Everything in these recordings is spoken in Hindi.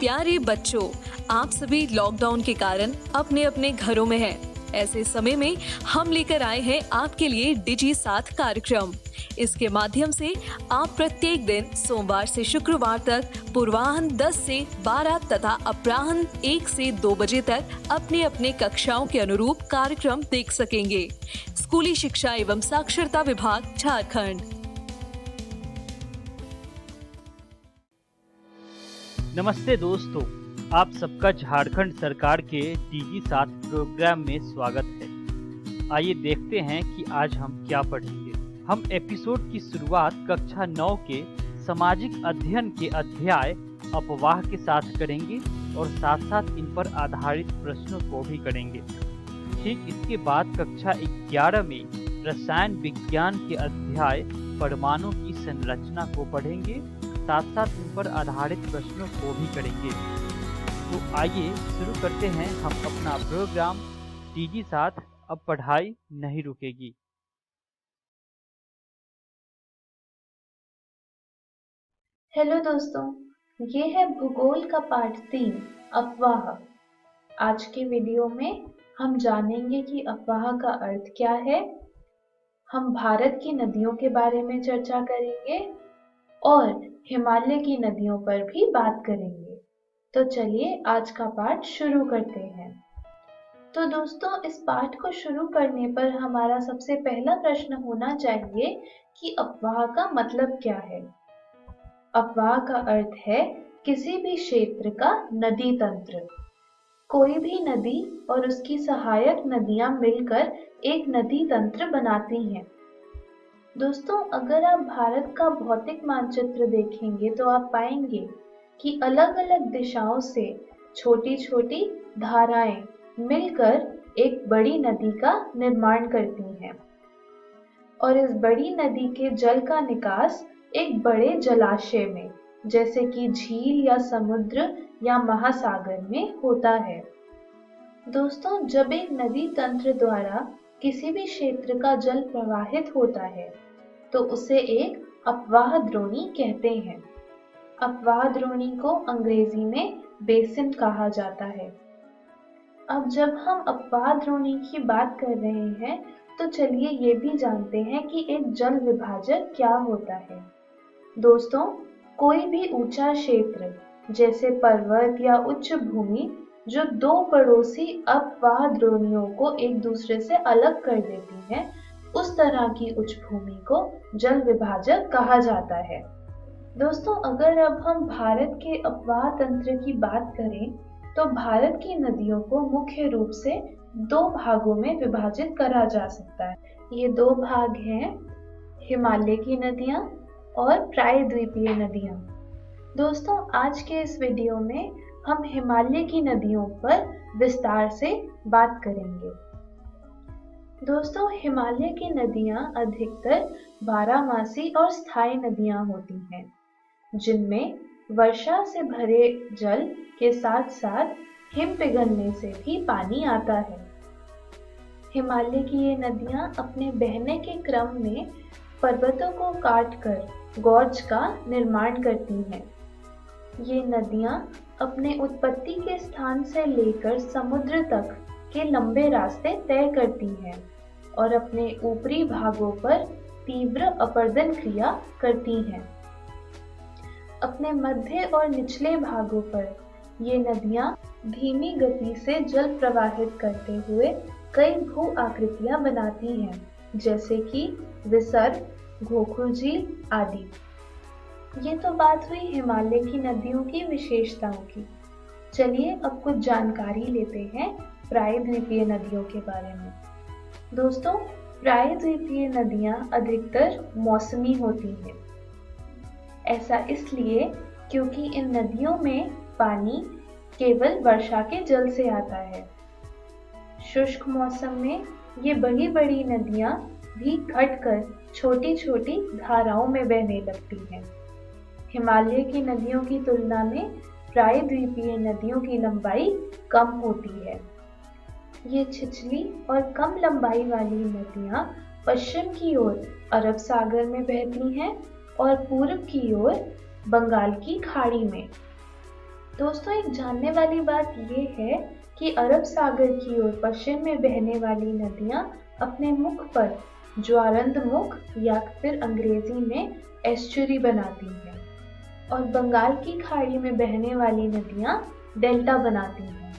प्यारे बच्चों, आप सभी लॉकडाउन के कारण अपने अपने घरों में हैं। ऐसे समय में हम लेकर आए हैं आपके लिए डिजी साथ कार्यक्रम। इसके माध्यम से आप प्रत्येक दिन सोमवार से शुक्रवार तक पूर्वाह्न 10 से 12 तथा अपराह्न 1 से 2 बजे तक अपने अपने कक्षाओं के अनुरूप कार्यक्रम देख सकेंगे। स्कूली शिक्षा एवं साक्षरता विभाग, झारखंड। नमस्ते दोस्तों, आप सबका झारखंड सरकार के डीजी साथ प्रोग्राम में स्वागत है। आइए देखते हैं कि आज हम क्या पढ़ेंगे। हम एपिसोड की शुरुआत कक्षा 9 के सामाजिक अध्ययन के अध्याय अफवाह के साथ करेंगे और साथ साथ इन पर आधारित प्रश्नों को भी करेंगे। ठीक इसके बाद कक्षा 11 में रसायन विज्ञान के अध्याय परमाणु की संरचना को पढ़ेंगे, साथ साथ इन पर आधारित प्रश्नों को भी करेंगे। तो आइए शुरू करते हैं हम अपना प्रोग्राम डीजी साथ। अब पढ़ाई नहीं रुकेगी। हेलो दोस्तों, ये है भूगोल का पाठ 3 अफवाह। आज के वीडियो में हम जानेंगे कि अफवाह का अर्थ क्या है। हम भारत की नदियों के बारे में चर्चा करेंगे और हिमालय की नदियों पर भी बात करेंगे। तो चलिए आज का पाठ शुरू करते हैं। तो दोस्तों, इस पाठ को शुरू करने पर हमारा सबसे पहला प्रश्न होना चाहिए कि अफवाह का मतलब क्या है। अफवाह का अर्थ है किसी भी क्षेत्र का नदी तंत्र। कोई भी नदी और उसकी सहायक नदियां मिलकर एक नदी तंत्र बनाती हैं। दोस्तों, अगर आप भारत का भौतिक मानचित्र देखेंगे तो आप पाएंगे कि अलग-अलग दिशाओं से छोटी-छोटी धाराएं मिलकर एक बड़ी नदी का निर्माण करती हैं और इस बड़ी नदी के जल का निकास एक बड़े जलाशय में, जैसे कि झील या समुद्र या महासागर में होता है। दोस्तों, जब एक नदी तंत्र द्वारा किसी भी क्षेत्र का जल प्रवाहित होता है तो उसे एक अपवाह द्रोणी कहते हैं। अपवाह द्रोणी को अंग्रेजी में बेसिन कहा जाता है। अब जब हम अपवाह द्रोणी की बात कर रहे हैं तो चलिए ये भी जानते हैं कि एक जल विभाजक क्या होता है। दोस्तों, कोई भी ऊंचा क्षेत्र जैसे पर्वत या उच्च भूमि जो दो पड़ोसी अपवाह द्रोणियों को एक दूसरे से अलग कर देती है, उस तरह की उच्च भूमि को जल विभाजक कहा जाता है। दोस्तों, अगर अब हम भारत के अपवाह तंत्र की बात करें तो भारत की नदियों को मुख्य रूप से 2 भागों में विभाजित करा जा सकता है। ये 2 भाग हैं हिमालय की नदियां और प्रायद्वीपीय नदियां। दोस्तों, आज के इस वीडियो में हम हिमालय की नदियों पर विस्तार से बात करेंगे। दोस्तों, हिमालय की नदियां अधिकतर बारहमासी और स्थायी नदियां होती हैं, जिनमें वर्षा से भरे जल के साथ साथ हिम पिघलने से भी पानी आता है। हिमालय की ये नदियां अपने बहने के क्रम में पर्वतों को काटकर गॉर्ज का निर्माण करती हैं। ये नदियां अपने उत्पत्ति के स्थान से लेकर समुद्र तक के लंबे रास्ते तय करती हैं और अपने ऊपरी भागों पर तीव्र अपरदन क्रिया करती हैं। अपने मध्य और निचले भागों पर ये नदियां धीमी गति से जल प्रवाहित करते हुए कई भू आकृतियां बनाती हैं, जैसे कि विसर्ग, गोखुर झील आदि। ये तो बात हुई हिमालय की नदियों की विशेषताओं की। चलिए अब कुछ जानकारी लेते हैं प्रायद्वीपीय नदियों के बारे में। दोस्तों, प्रायद्वीपीय नदियां अधिकतर मौसमी होती हैं। ऐसा इसलिए क्योंकि इन नदियों में पानी केवल वर्षा के जल से आता है। शुष्क मौसम में ये बड़ी बड़ी नदियां भी घटकर छोटी छोटी धाराओं में बहने लगती हैं। हिमालय की नदियों की तुलना में प्रायद्वीपीय नदियों की लंबाई कम होती है। ये छिछली और कम लंबाई वाली नदियां पश्चिम की ओर अरब सागर में बहती हैं और पूर्व की ओर बंगाल की खाड़ी में। दोस्तों, एक जानने वाली बात ये है कि अरब सागर की ओर पश्चिम में बहने वाली नदियां अपने मुख पर ज्वारंद मुख या फिर अंग्रेजी में एस्चुरी बनाती हैं और बंगाल की खाड़ी में बहने वाली नदियां डेल्टा बनाती हैं।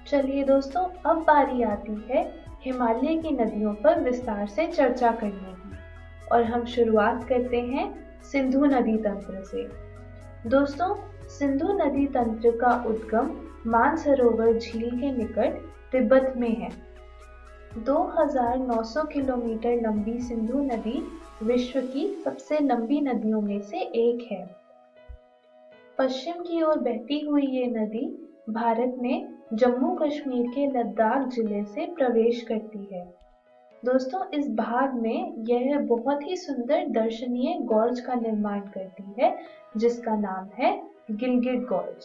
चलिए दोस्तों, अब बारी आती है हिमालय की नदियों पर विस्तार से चर्चा करने की और हम शुरुआत करते हैं सिंधु नदी तंत्र से। दोस्तों, सिंधु नदी तंत्र का उद्गम मानसरोवर झील के निकट तिब्बत में है। 2900 किलोमीटर लंबी सिंधु नदी विश्व की सबसे लंबी नदियों में से एक है। पश्चिम की ओर बहती हुई ये नदी भारत में जम्मू कश्मीर के लद्दाख जिले से प्रवेश करती है। दोस्तों, इस भाग में यह बहुत ही सुंदर दर्शनीय गॉर्ज का निर्माण करती है जिसका नाम है गिलगिट गॉर्ज।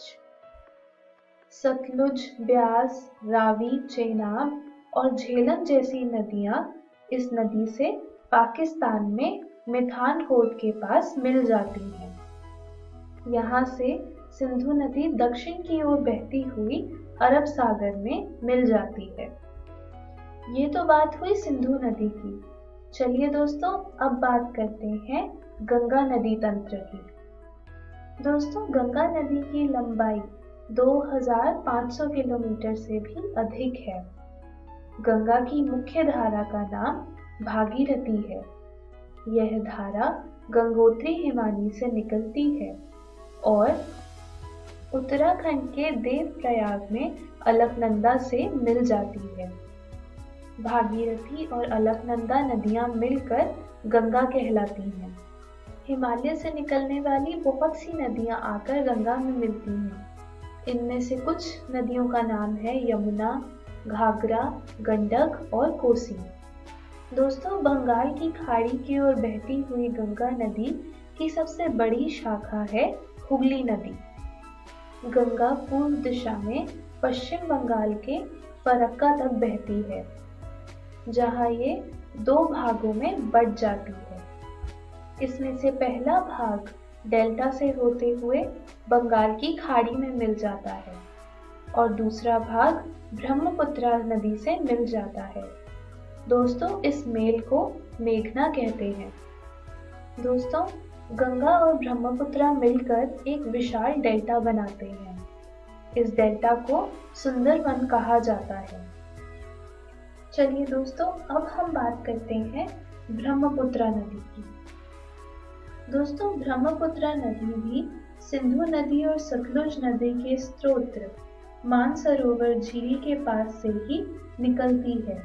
सतलुज, ब्यास, रावी, चेनाब और झेलम जैसी नदियां इस नदी से पाकिस्तान में मिठानकोट के पास मिल जाती हैं। यहाँ से सिंधु नदी दक्षिण की ओर बहती हुई अरब सागर में मिल जाती है। ये तो बात हुई सिंधु नदी की। चलिए दोस्तों, अब बात करते हैं गंगा नदी तंत्र की। दोस्तों, गंगा नदी की लंबाई 2500 किलोमीटर से भी अधिक है। गंगा की मुख्य धारा का नाम भागीरथी है। यह धारा गंगोत्री हिमानी से निकलती है और उत्तराखंड के देवप्रयाग में अलकनंदा से मिल जाती है। भागीरथी और अलकनंदा नदियां मिलकर गंगा कहलाती हैं। हिमालय से निकलने वाली बहुत सी नदियां आकर गंगा में मिलती हैं। इनमें से कुछ नदियों का नाम है यमुना, घाघरा, गंडक और कोसी। दोस्तों, बंगाल की खाड़ी की ओर बहती हुई गंगा नदी की सबसे बड़ी शाखा है हुगली नदी। गंगा पूर्व दिशा में पश्चिम बंगाल के फरक्का तक बहती है, जहां ये 2 भागों में बंट जाती है। इसमें से पहला भाग डेल्टा से होते हुए बंगाल की खाड़ी में मिल जाता है और दूसरा भाग ब्रह्मपुत्रा नदी से मिल जाता है। दोस्तों, इस मेल को मेघना कहते हैं। दोस्तों, गंगा और ब्रह्मपुत्रा मिलकर एक विशाल डेल्टा बनाते हैं। इस डेल्टा को सुंदरवन कहा जाता है। चलिए दोस्तों, अब हम बात करते हैं ब्रह्मपुत्रा नदी की। दोस्तों, ब्रह्मपुत्रा नदी भी सिंधु नदी और सतलुज नदी के स्रोत मानसरोवर झील के पास से ही निकलती है।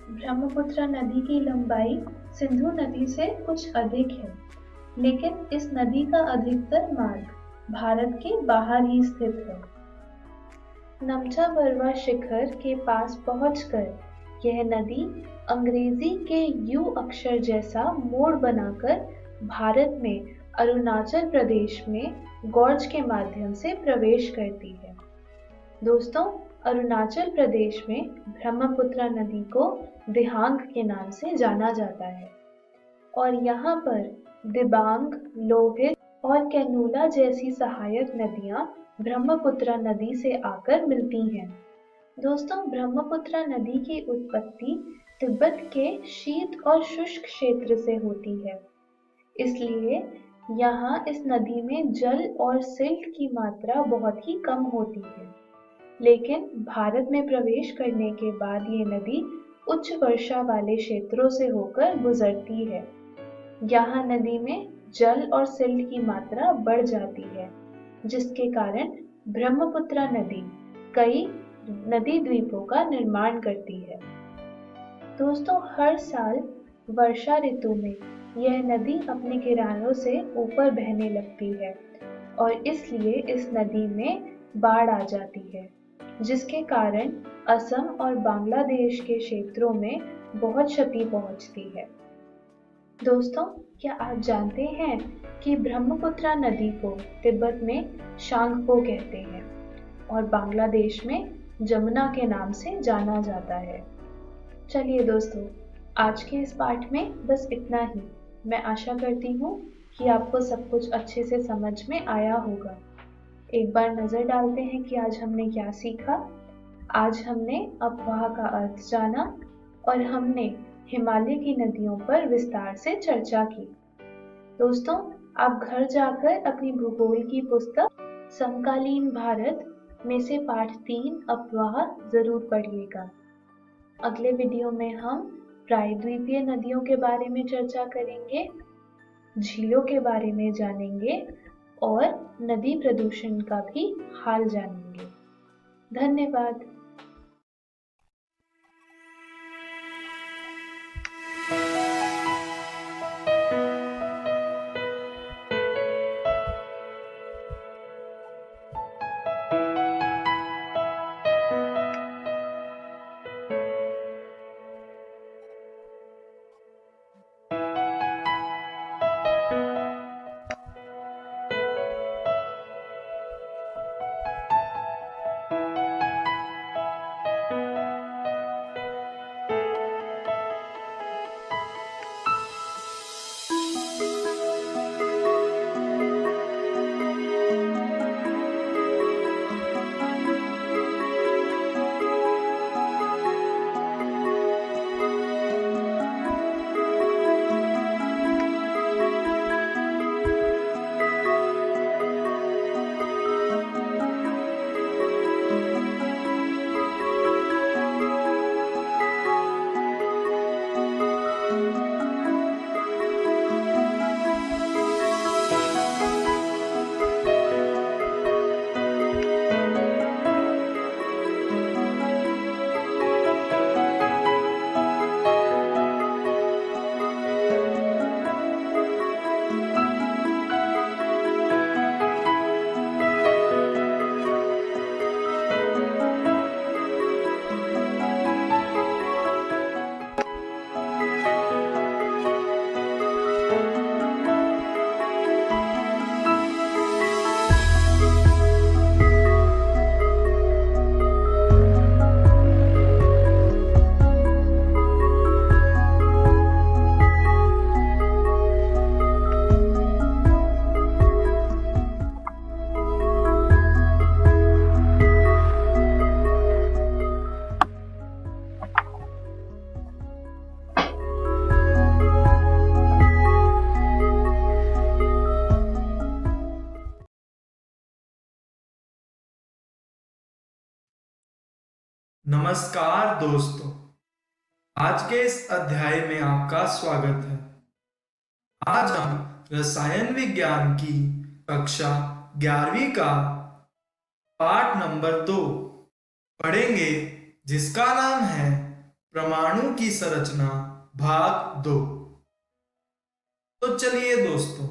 ब्रह्मपुत्रा नदी की लंबाई सिंधु नदी से कुछ अधिक है, लेकिन इस नदी का अधिकतर मार्ग भारत के बाहर ही स्थित है। नमचा बरवा शिखर के पास पहुंचकर यह नदी अंग्रेजी के यू अक्षर जैसा मोड़ बनाकर भारत में अरुणाचल प्रदेश में गॉर्ज के माध्यम से प्रवेश करती है। दोस्तों, अरुणाचल प्रदेश में ब्रह्मपुत्रा नदी को दिहांग के नाम से जाना जाता है और यहाँ पर दिबांग, लोहित और कैनूला जैसी सहायक नदियाँ ब्रह्मपुत्रा नदी से आकर मिलती हैं। दोस्तों, ब्रह्मपुत्रा नदी की उत्पत्ति तिब्बत के शीत और शुष्क क्षेत्र से होती है, इसलिए यहाँ इस नदी में जल और सिल्ट की मात्रा बहुत ही कम होती है। लेकिन भारत में प्रवेश करने के बाद ये नदी उच्च वर्षा वाले क्षेत्रों से होकर गुजरती है। यहाँ नदी में जल और सिल्ट की मात्रा बढ़ जाती है, जिसके कारण ब्रह्मपुत्रा नदी कई नदी द्वीपों का निर्माण करती है। दोस्तों, हर साल वर्षा ऋतु में यह नदी अपने किनारों से ऊपर बहने लगती है और इसलिए इस नदी में बाढ़ आ जाती है, जिसके कारण असम और बांग्लादेश के क्षेत्रों में बहुत क्षति पहुंचती है। दोस्तों, क्या आप जानते हैं कि ब्रह्मपुत्रा नदी को तिब्बत में शांगपो कहते हैं और बांग्लादेश में जमुना के नाम से जाना जाता है। चलिए दोस्तों, आज के इस पाठ में बस इतना ही। मैं आशा करती हूँ कि आपको सब कुछ अच्छे से समझ में आया होगा। एक बार नजर डालते हैं कि आज हमने क्या सीखा। आज हमने अफवाह का अर्थ जाना और हमने हिमालय की नदियों पर विस्तार से चर्चा की। दोस्तों, आप घर जाकर अपनी भूगोल की पुस्तक समकालीन भारत में से पाठ 3 अफवाह जरूर पढ़िएगा। अगले वीडियो में हम प्रायद्वीपीय नदियों के बारे में चर्चा करेंगे, झीलों के बारे में जानेंगे और नदी प्रदूषण का भी हाल जानेंगे। धन्यवाद। नमस्कार दोस्तों, आज के इस अध्याय में आपका स्वागत है। आज हम रसायन विज्ञान की कक्षा 11वीं का पाठ नंबर 2 पढ़ेंगे, जिसका नाम है परमाणु की संरचना भाग 2। तो चलिए दोस्तों,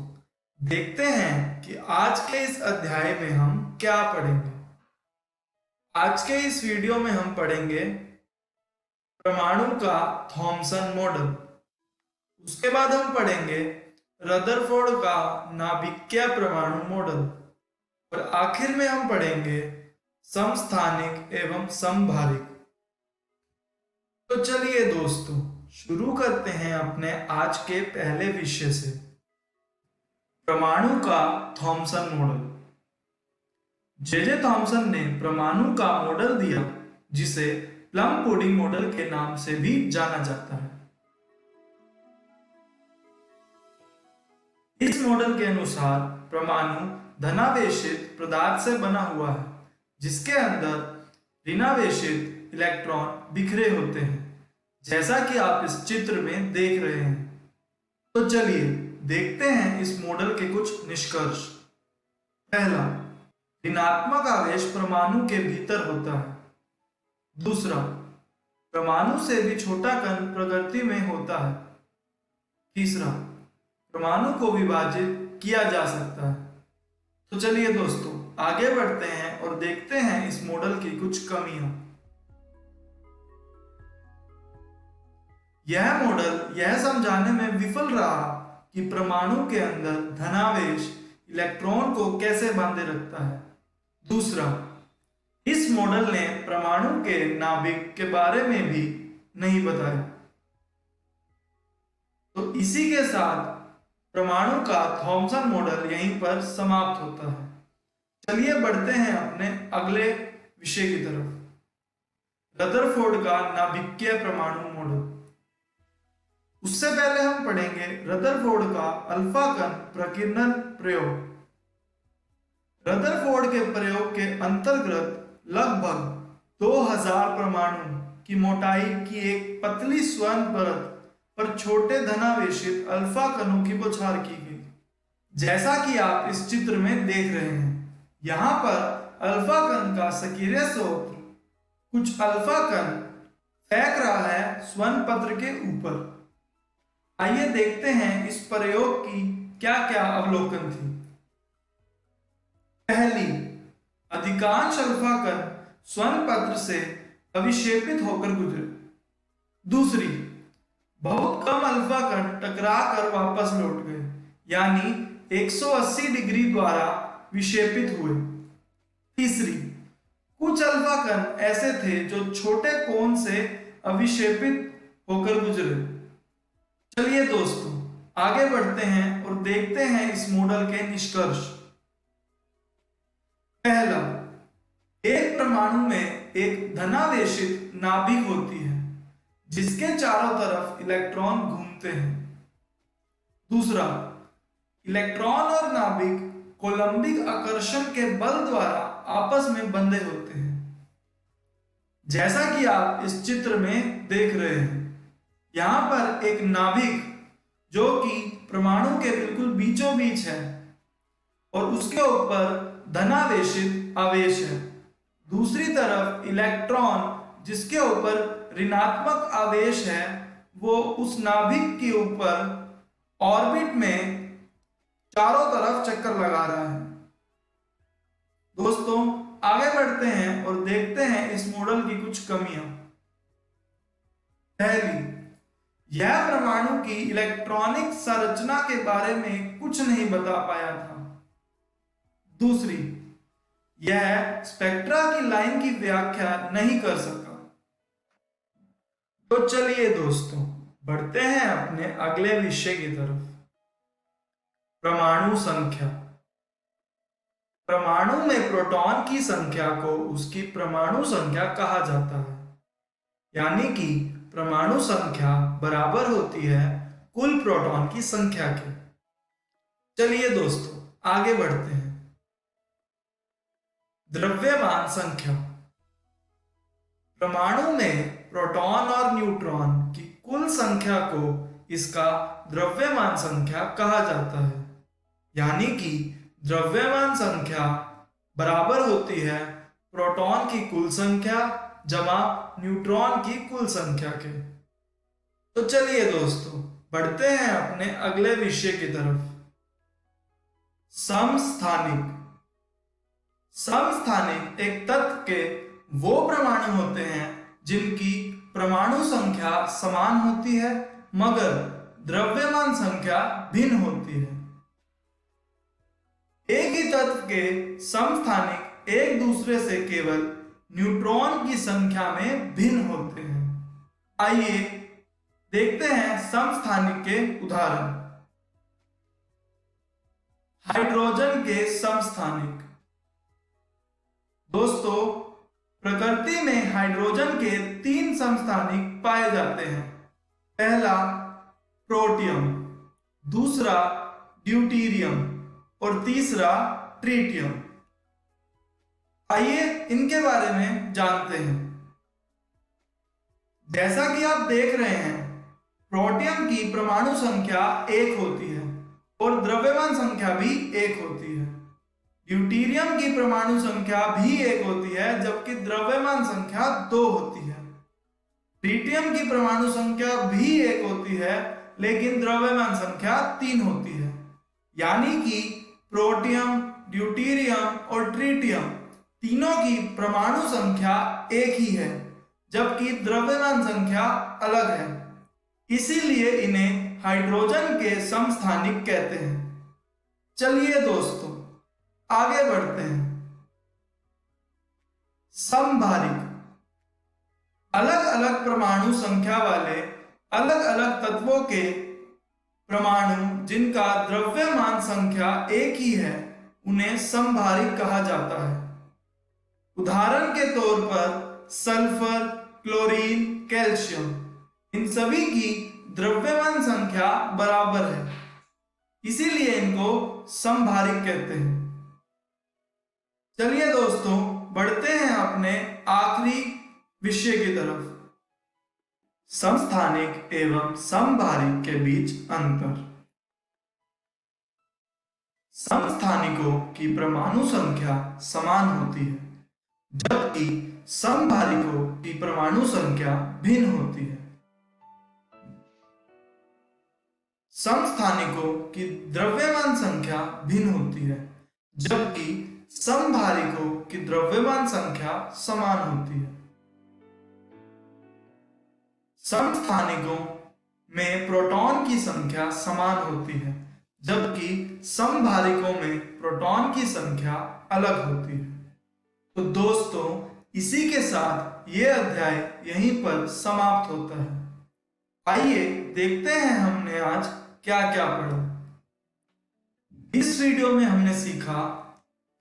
देखते हैं कि आज के इस अध्याय में हम क्या पढ़ेंगे। आज के इस वीडियो में हम पढ़ेंगे परमाणु का थॉमसन मॉडल। उसके बाद हम पढ़ेंगे रदरफोर्ड का नाभिकीय परमाणु मॉडल और आखिर में हम पढ़ेंगे समस्थानिक एवं समभारिक। तो चलिए दोस्तों, शुरू करते हैं अपने आज के पहले विषय से, परमाणु का थॉमसन मॉडल। जे थॉमसन ने परमाणु का मॉडल दिया, जिसे प्लम पुडिंग मॉडल के नाम से भी जाना जाता है। इस मॉडल के अनुसार परमाणु धनावेशित पदार्थ से बना हुआ है, जिसके अंदर ऋणावेशित इलेक्ट्रॉन बिखरे होते हैं, जैसा कि आप इस चित्र में देख रहे हैं। तो चलिए देखते हैं इस मॉडल के कुछ निष्कर्ष। पहला, ऋणात्मक आवेश परमाणु के भीतर होता है। दूसरा, परमाणु से भी छोटा कण प्रकृति में होता है। तीसरा, परमाणु को विभाजित किया जा सकता है। तो चलिए दोस्तों, आगे बढ़ते हैं और देखते हैं इस मॉडल की कुछ कमियां। यह मॉडल यह समझाने में विफल रहा कि परमाणु के अंदर धनावेश इलेक्ट्रॉन को कैसे बांधे रखता है। दूसरा, इस मॉडल ने परमाणु के नाभिक के बारे में भी नहीं बताया। तो इसी के साथ परमाणु का थॉमसन मॉडल यहीं पर समाप्त होता है। चलिए बढ़ते हैं अपने अगले विषय की तरफ, रदरफोर्ड का नाभिकीय परमाणु मॉडल। उससे पहले हम पढ़ेंगे रदरफोर्ड का अल्फा कण प्रकीर्णन प्रयोग। रदरफोर्ड के प्रयोग के अंतर्गत लगभग 2000 परमाणु की मोटाई की एक पतली स्वर्ण परत पर छोटे धनावेशित अल्फा कणों की बौछार की गई। जैसा कि आप इस चित्र में देख रहे हैं, यहाँ पर अल्फा कण का सक्रिय स्रोत कुछ अल्फा कण फेंक रहा है स्वर्ण पत्र के ऊपर। आइए देखते हैं इस प्रयोग की क्या क्या अवलोकन थी। पहली, अधिकांश अल्फा कण स्वर्ण पत्र से अविक्षेपित होकर गुजरे। दूसरी, बहुत कम अल्फा कण टकरा कर वापस लौट गए, यानी 180 डिग्री द्वारा विक्षेपित हुए। तीसरी, कुछ अल्फा कण ऐसे थे जो छोटे कोण से अविक्षेपित होकर गुजरे। चलिए दोस्तों, आगे बढ़ते हैं और देखते हैं इस मॉडल के निष्कर्ष। पहला, एक परमाणु में एक धनावेशित नाभिक होती है जिसके चारों तरफ इलेक्ट्रॉन घूमते हैं। दूसरा, इलेक्ट्रॉन और नाभिक कोलंबिक आकर्षण के बल द्वारा आपस में बंधे होते हैं। जैसा कि आप इस चित्र में देख रहे हैं, यहां पर एक नाभिक जो कि परमाणु के बिल्कुल बीचों बीच है और उसके ऊपर धनावेशित आवेश है। दूसरी तरफ इलेक्ट्रॉन जिसके ऊपर ऋणात्मक आवेश है, वो उस नाभिक के ऊपर ऑर्बिट में चारों तरफ चक्कर लगा रहा है। दोस्तों, आगे बढ़ते हैं और देखते हैं इस मॉडल की कुछ कमियां। पहली, यह परमाणु की इलेक्ट्रॉनिक संरचना के बारे में कुछ नहीं बता पाया था। दूसरी, यह स्पेक्ट्रा की लाइन की व्याख्या नहीं कर सका। तो चलिए दोस्तों, बढ़ते हैं अपने अगले विषय की तरफ, परमाणु संख्या। परमाणु में प्रोटॉन की संख्या को उसकी परमाणु संख्या कहा जाता है, यानी कि परमाणु संख्या बराबर होती है कुल प्रोटॉन की संख्या के। चलिए दोस्तों, आगे बढ़ते हैं। द्रव्यमान संख्या। परमाणु में प्रोटॉन और न्यूट्रॉन की कुल संख्या को इसका द्रव्यमान संख्या कहा जाता है, यानी कि द्रव्यमान संख्या बराबर होती है प्रोटॉन की कुल संख्या जमा न्यूट्रॉन की कुल संख्या के। तो चलिए दोस्तों, बढ़ते हैं अपने अगले विषय की तरफ, समस्थानिक। समस्थानिक एक तत्व के वो परमाणु होते हैं जिनकी परमाणु संख्या समान होती है मगर द्रव्यमान संख्या भिन्न होती है। एक ही तत्व के समस्थानिक एक दूसरे से केवल न्यूट्रॉन की संख्या में भिन्न होते हैं। आइए देखते हैं समस्थानिक के उदाहरण। हाइड्रोजन के समस्थानिक। दोस्तों, प्रकृति में हाइड्रोजन के 3 समस्थानिक पाए जाते हैं। पहला प्रोटियम, दूसरा ड्यूटेरियम और तीसरा ट्रिटियम। आइए इनके बारे में जानते हैं। जैसा कि आप देख रहे हैं, प्रोटियम की परमाणु संख्या 1 होती है और द्रव्यमान संख्या भी 1 होती है। ड्यूटेरियम की परमाणु संख्या भी 1 होती है जबकि द्रव्यमान संख्या 2 होती है। ट्रिटियम की परमाणु संख्या भी 1 होती है लेकिन द्रव्यमान संख्या 3 होती है। यानी कि प्रोटियम, ड्यूटेरियम और ट्रिटियम तीनों की परमाणु संख्या 1 ही है जबकि द्रव्यमान संख्या अलग है। इसीलिए इन्हें हाइड्रोजन के समस्थानिक कहते हैं। चलिए दोस्तों, आगे बढ़ते हैं। समभारिक। अलग अलग परमाणु संख्या वाले अलग अलग तत्वों के परमाणु जिनका द्रव्यमान संख्या 1 ही है, उन्हें समभारिक कहा जाता है। उदाहरण के तौर पर सल्फर, क्लोरीन, कैल्शियम, इन सभी की द्रव्यमान संख्या बराबर है, इसीलिए इनको समभारिक कहते हैं। चलिए दोस्तों, बढ़ते हैं अपने आखिरी विषय की तरफ, समस्थानिक एवं समभारिक के बीच अंतर। समस्थानिकों की परमाणु संख्या समान होती है, जबकि समभारिकों की परमाणु संख्या भिन्न होती है। समस्थानिकों की द्रव्यमान संख्या भिन्न होती है, जबकि समभारिकों की द्रव्यमान संख्या समान होती है। समस्थानिकों में प्रोटॉन की संख्या समान होती है, जबकि समभारिकों में प्रोटॉन की संख्या अलग होती है। तो दोस्तों, इसी के साथ ये अध्याय यहीं पर समाप्त होता है। आइए देखते हैं हमने आज क्या क्या पढ़ा। इस वीडियो में हमने सीखा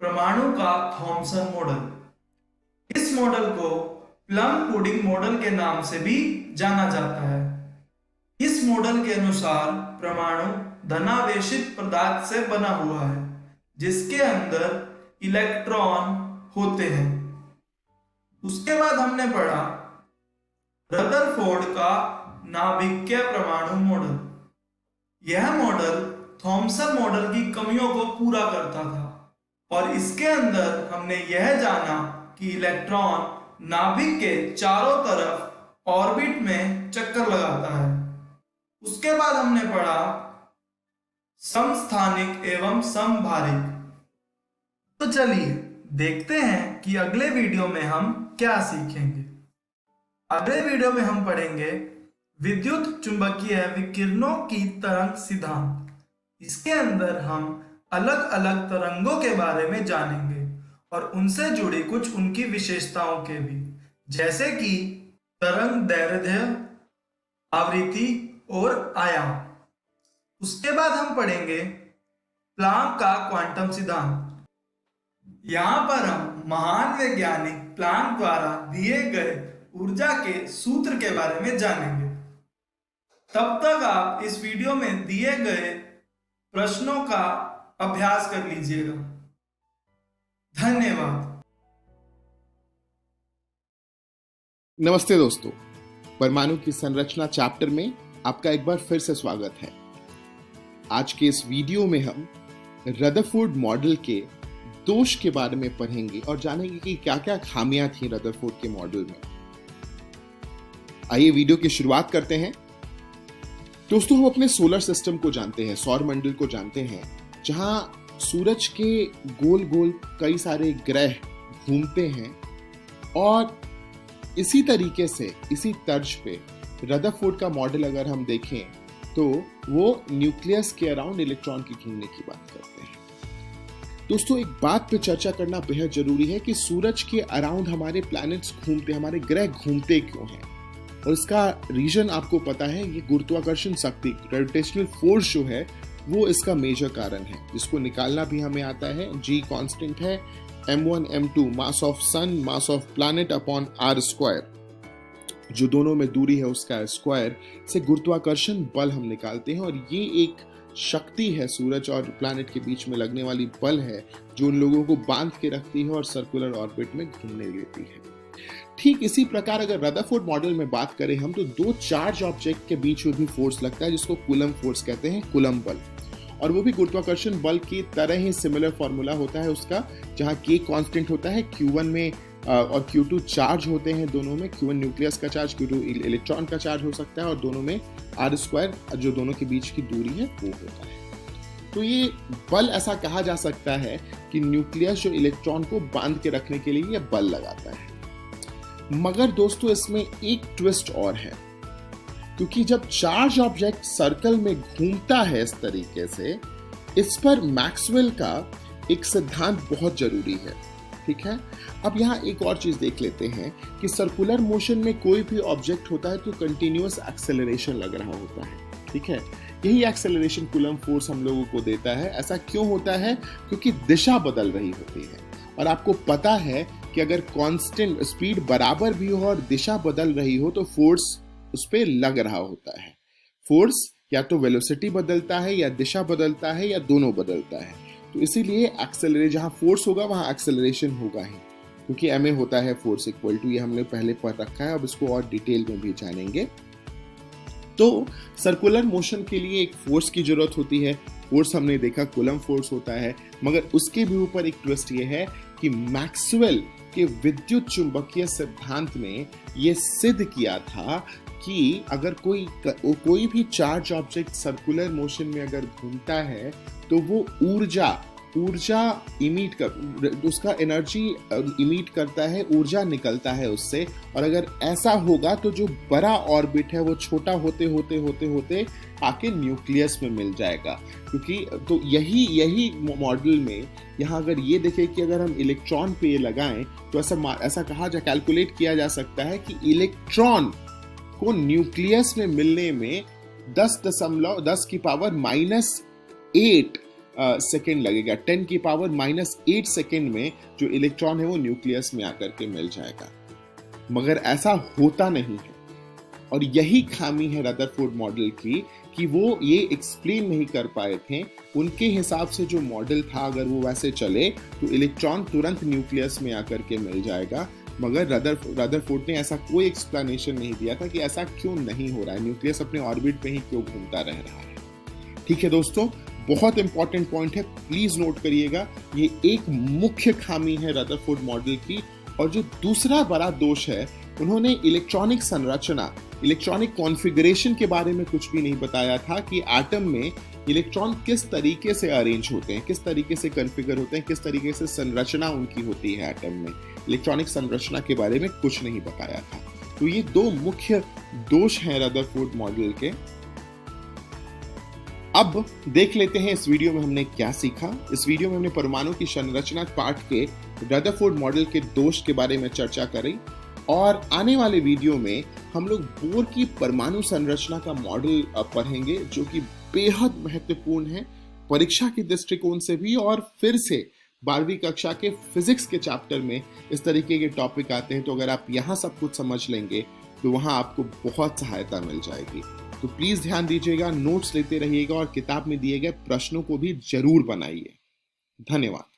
परमाणु का थॉमसन मॉडल। इस मॉडल को प्लम पुडिंग मॉडल के नाम से भी जाना जाता है। इस मॉडल के अनुसार परमाणु धनावेशित पदार्थ से बना हुआ है, जिसके अंदर इलेक्ट्रॉन होते हैं। उसके बाद हमने पढ़ा रदरफोर्ड का नाभिकीय परमाणु मॉडल। यह मॉडल थॉमसन मॉडल की कमियों को पूरा करता था, और इसके अंदर हमने यह जाना कि इलेक्ट्रॉन नाभिक के चारों तरफ ऑर्बिट में चक्कर लगाता है। उसके बाद हमने पढ़ा समस्थानिक एवं समभारिक। तो चलिए देखते हैं कि अगले वीडियो में हम क्या सीखेंगे। अगले वीडियो में हम पढ़ेंगे विद्युत चुंबकीय विकिरणों की तरंग सिद्धांत। इसके अंदर हम अलग अलग तरंगों के बारे में जानेंगे और उनसे जुड़ी कुछ उनकी विशेषताओं के भी, जैसे कि तरंग दैर्ध्य, आवृत्ति और आयाम। उसके बाद हम पढ़ेंगे प्लांक का क्वांटम सिद्धांत। यहाँ पर हम महान वैज्ञानिक प्लांक द्वारा दिए गए ऊर्जा के सूत्र के बारे में जानेंगे। तब तक आप इस वीडियो में दिए गए प्रश्नों का अभ्यास कर लीजिएगा। धन्यवाद। नमस्ते दोस्तों, परमाणु की संरचना चैप्टर में आपका एक बार फिर से स्वागत है। आज के इस वीडियो में हम रदरफोर्ड मॉडल के दोष के बारे में पढ़ेंगे और जानेंगे कि क्या क्या खामियां थी रदरफोर्ड के मॉडल में। आइए वीडियो की शुरुआत करते हैं। दोस्तों, हम अपने सोलर सिस्टम को जानते हैं, सौर मंडल को जानते हैं, जहां सूरज के गोल गोल कई सारे ग्रह घूमते हैं, और इसी तरीके से, इसी तर्ज पे रदरफोर्ड का मॉडल अगर हम देखें तो वो न्यूक्लियस के अराउंड इलेक्ट्रॉन की घूमने की बात करते हैं। दोस्तों, एक बात पे चर्चा करना बेहद जरूरी है कि सूरज के अराउंड हमारे प्लैनेट्स घूमते, हमारे ग्रह घूमते क्यों हैं, और इसका रीजन आपको पता है, ये गुरुत्वाकर्षण शक्ति, ग्रेविटेशनल फोर्स जो है वो इसका मेजर कारण है, जिसको निकालना भी हमें आता है। G कांस्टेंट है, m1 m2 mass of sun, mass of planet upon r square, जो दोनों में दूरी है उसका स्क्वायर से गुरुत्वाकर्षण बल हम निकालते हैं। और ये एक शक्ति है, सूरज और प्लैनेट के बीच में लगने वाली बल है, जो उन लोगों को बांध के रखती है और सर्कुलर ऑर्बिट में घूमने देती है। ठीक इसी प्रकार अगर रदरफोर्ड मॉडल में बात करें हम, तो दो चार्ज ऑब्जेक्ट के बीच में भी फोर्स लगता है, जिसको कूलम फोर्स कहते हैं, कूलम बल, और वो भी गुरुत्वाकर्षण बल की तरह ही सिमिलर फॉर्मूला होता है उसका, जहां k कांस्टेंट होता है, Q1 में और Q2 चार्ज होते हैं दोनों में, Q1 न्यूक्लियस का चार्ज, Q2 इलेक्ट्रॉन का चार्ज हो सकता है, और दोनों में r स्क्वायर जो दोनों के बीच की दूरी है वो होता है। तो ये बल ऐसा कहा जा सकता है कि न्यूक्लियस जो इलेक्ट्रॉन को बांध के रखने के लिए ये बल लगाता है। मगर दोस्तों, इसमें एक ट्विस्ट और है, क्योंकि जब चार्ज ऑब्जेक्ट सर्कल में घूमता है इस तरीके से, इस पर मैक्सवेल का एक सिद्धांत बहुत जरूरी है। ठीक है, अब यहाँ एक और चीज देख लेते हैं कि सर्कुलर मोशन में कोई भी ऑब्जेक्ट होता है तो कंटिन्यूअस एक्सेलरेशन लग रहा होता है। ठीक है, यही एक्सेलरेशन कूलम फोर्स हम लोगों को देता है। ऐसा क्यों होता है? क्योंकि दिशा बदल रही होती है और आपको पता है कि अगर कांस्टेंट स्पीड बराबर भी हो और दिशा बदल रही हो तो फोर्स उस पर लग रहा होता है। फोर्स या तो वेलोसिटी बदलता है या दिशा बदलता है या दोनों बदलता है। तो इसीलिए एक्सेलरेशन, जहां फोर्स होगा वहां एक्सेलरेशन होगा ही, क्योंकि ma होता है फोर्स इक्वल टू, ये हमने पहले पढ़ रखा है, अब इसको और डिटेल में भी जानेंगे। तो सर्कुलर मोशन के लिए एक फोर्स की जरूरत होती है। फोर्स हमने देखा कूलम फोर्स होता है, मगर उसके भी ऊपर एक ट्विस्ट ये है कि मैक्सवेल के विद्युत चुंबकीय सिद्धांत ने ये सिद्ध किया था कि अगर कोई भी चार्ज ऑब्जेक्ट सर्कुलर मोशन में अगर घूमता है तो वो ऊर्जा इमिट कर, उसका एनर्जी इमिट करता है, ऊर्जा निकलता है उससे। और अगर ऐसा होगा तो जो बड़ा ऑर्बिट है वो छोटा होते होते होते होते आके न्यूक्लियस में मिल जाएगा। क्योंकि तो यही मॉडल में यहाँ अगर ये देखें कि अगर हम इलेक्ट्रॉन पे ये लगाएं तो ऐसा कहा जा, कैलकुलेट किया जा सकता है कि इलेक्ट्रॉन को न्यूक्लियस में मिलने में 10 की पावर -8 सेकेंड लगेगा। 10 की पावर -8 सेकेंड में जो इलेक्ट्रॉन है वो न्यूक्लियस में आकर के मिल जाएगा। मगर ऐसा होता नहीं है और यही खामी है रदरफोर्ड मॉडल की कि वो ये एक्सप्लेन नहीं कर पाए थे। उनके हिसाब से जो मॉडल था अगर वो वैसे चले तो इलेक्ट्रॉन तुरंत न्यूक्लियस में आकर के मिल जाएगा, मगर रदरफोर्ड ने ऐसा कोई एक्सप्लेनेशन नहीं दिया था कि ऐसा क्यों नहीं हो रहा है, न्यूक्लियस अपने ऑर्बिट में ही क्यों घूमता रह रहा है। ठीक है दोस्तों, बहुत इंपॉर्टेंट पॉइंट है, प्लीज नोट करिएगा। ये एक मुख्य खामी है रदरफोर्ड मॉडल की। और जो दूसरा बड़ा दोष है, उन्होंने इलेक्ट्रॉनिक संरचना, इलेक्ट्रॉनिक कॉन्फ़िगरेशन के बारे में कुछ भी नहीं बताया था कि एटम में इलेक्ट्रॉन किस तरीके से अरेंज होते हैं, किस तरीके से कॉन्फ़िगर होते हैं, किस तरीके से संरचना उनकी होती है एटम में। इलेक्ट्रॉनिक संरचना के बारे में कुछ नहीं बताया था। तो ये दो मुख्य दोष हैं रदरफोर्ड मॉडल के। अब देख लेते हैं इस वीडियो में हमने क्या सीखा। इस वीडियो में हमने परमाणु की संरचना पार्ट के रदरफोर्ड मॉडल के दोष के बारे में चर्चा करी और आने वाले वीडियो में हम लोग बोर की परमाणु संरचना का मॉडल पढ़ेंगे, जो कि बेहद महत्वपूर्ण है परीक्षा के दृष्टिकोण से भी। और फिर से 12वीं कक्षा के फिजिक्स के चैप्टर में इस तरीके के टॉपिक आते हैं, तो अगर आप यहाँ सब कुछ समझ लेंगे तो वहाँ आपको बहुत सहायता मिल जाएगी। तो प्लीज ध्यान दीजिएगा, नोट्स लेते रहिएगा और किताब में दिए गए प्रश्नों को भी जरूर बनाइए। धन्यवाद।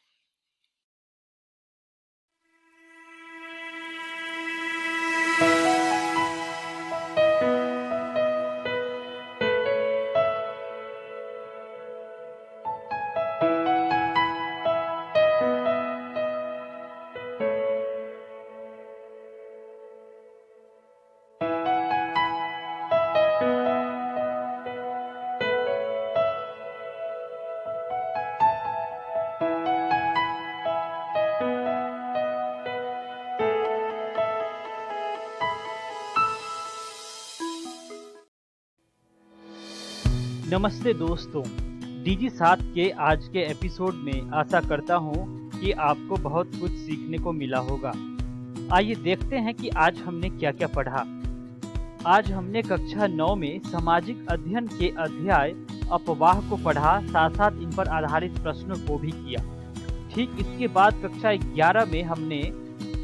नमस्ते दोस्तों, डीजी 7 के आज के एपिसोड में आशा करता हूँ कि आपको बहुत कुछ सीखने को मिला होगा। आइए देखते हैं कि आज हमने क्या क्या पढ़ा। आज हमने कक्षा 9 में सामाजिक अध्ययन के अध्याय अपवाह को पढ़ा, साथ साथ इन पर आधारित प्रश्नों को भी किया। ठीक इसके बाद कक्षा 11 में हमने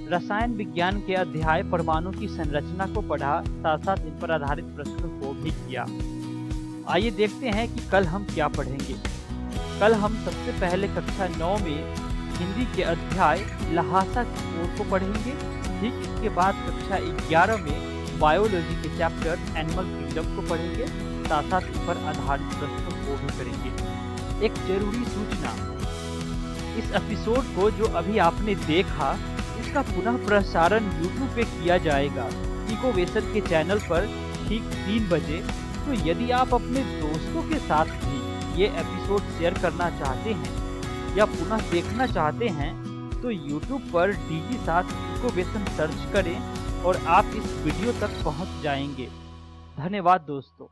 रसायन विज्ञान के अध्याय परमाणु की संरचना को पढ़ा, साथ साथ इन पर आधारित प्रश्नों को भी किया। आइए देखते हैं कि कल हम क्या पढ़ेंगे। कल हम सबसे पहले कक्षा 9 में हिंदी के अध्याय लहासा की ओर को पढ़ेंगे। ठीक इसके बाद कक्षा 11 में बायोलॉजी के चैप्टर एनिमल किंगडम को पढ़ेंगे, साथ साथ इन पर आधारित प्रश्नों को भी करेंगे। एक जरूरी सूचना, इस एपिसोड को जो अभी आपने देखा इसका पुनः प्रसारण YouTube पे किया जाएगा इकोवेशन के चैनल पर ठीक 3 बजे। तो यदि आप अपने दोस्तों के साथ भी ये एपिसोड शेयर करना चाहते हैं या पुनः देखना चाहते हैं तो YouTube पर डीजी 7 इकोवेशन सर्च करें और आप इस वीडियो तक पहुंच जाएंगे। धन्यवाद दोस्तों।